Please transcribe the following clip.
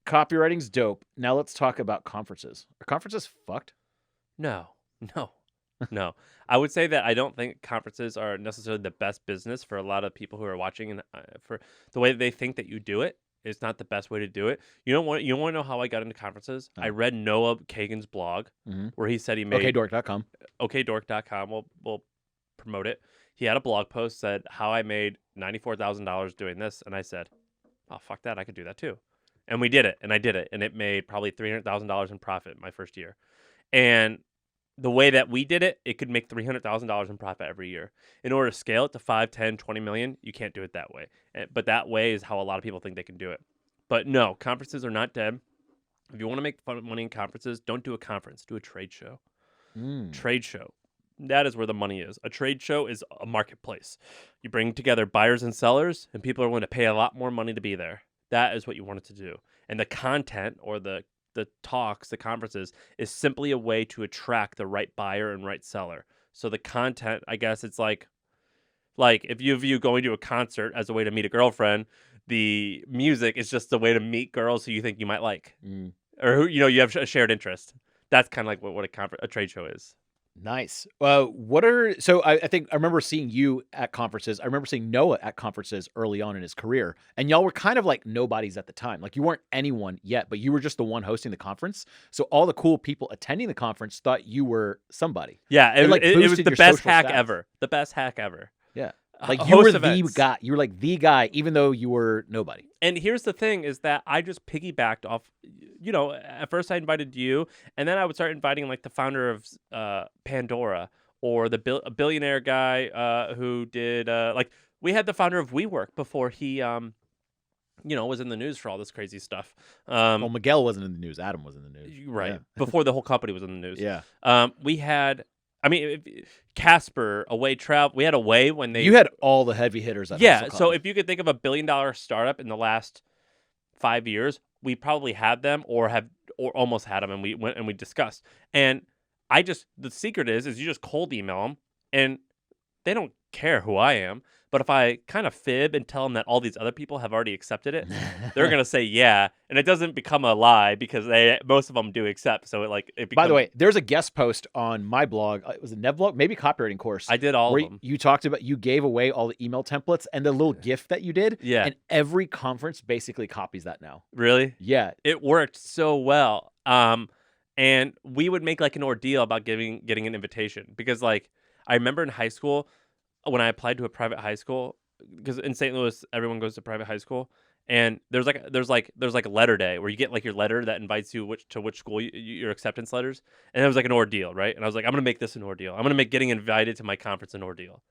copywriting's dope. Now let's talk about conferences. Are conferences fucked? No, no, no. I would say that I don't think conferences are necessarily the best business for a lot of people who are watching, and for the way that they think that you do it. It's not the best way to do it. You don't want to know how I got into conferences? I No. read Noah Kagan's blog Mm-hmm. where he said he made OKDork.com. OKDork.com. We'll promote it. He had a blog post said how I made $94,000 doing this, and I said, "Oh fuck that, I could do that too." And we did it, and I did it, and it made probably $300,000 in profit my first year. And the way that we did it, it could make $300,000 in profit every year. In order to scale it to 5, 10, 20 million, you can't do it that way. But that way is how a lot of people think they can do it. But no, conferences are not dead. If you want to make fun money in conferences, don't do a conference, do a trade show. Trade show. That is where the money is. A trade show is a marketplace. You bring together buyers and sellers, and people are willing to pay a lot more money to be there. That is what you want it to do. And the content or the talks, the conferences, is simply a way to attract the right buyer and right seller. So the content, I guess it's like if you view going to a concert as a way to meet a girlfriend, the music is just a way to meet girls who you think you might like, or who you have a shared interest. That's kind of like what a trade show is. Nice. So I think I remember seeing you at conferences. I remember seeing Noah at conferences early on in his career, and y'all were kind of like nobodies at the time. Like you weren't anyone yet, but you were just the one hosting the conference. So all the cool people attending the conference thought you were somebody. Yeah, it was boosted the your best social hack stats. ever. The best hack ever. Yeah. Like Like you were host the events. guy. You were like the guy, even though you were nobody. And here's the thing is that I just piggybacked off, at first I invited you, and then I would start inviting like the founder of Pandora or a billionaire guy who did, we had the founder of WeWork before he, was in the news for all this crazy stuff. Well, Miguel wasn't in the news. Adam was in the news. Right. Yeah. Before the whole company was in the news. Yeah. We had, Casper, Away Travel. We had Away when they... You had all the heavy hitters at Yeah, Hustle so Con. if you could think of $1 billion startup in the last 5 years, we probably had them or almost had them, and we went and we discussed. And the secret is you just cold email them, and they don't care who I am. But if I kind of fib and tell them that all these other people have already accepted it, they're gonna say yeah, and it doesn't become a lie because most of them do accept. So it becomes... By the way, there's a guest post on my blog. It was a Nev blog, maybe Copywriting Course. I did all where of them. You talked about, you gave away all the email templates and the little gift that you did. Yeah. And every conference basically copies that now. Really? Yeah. It worked so well. And we would make like an ordeal about getting an invitation because I remember in high school when I applied to a private high school, because in St. Louis everyone goes to private high school, and there's like a letter day where you get like your letter that invites you to which school your acceptance letters, and it was like an ordeal, right? And I was like, I'm gonna make this an ordeal. I'm gonna make getting invited to my conference an ordeal.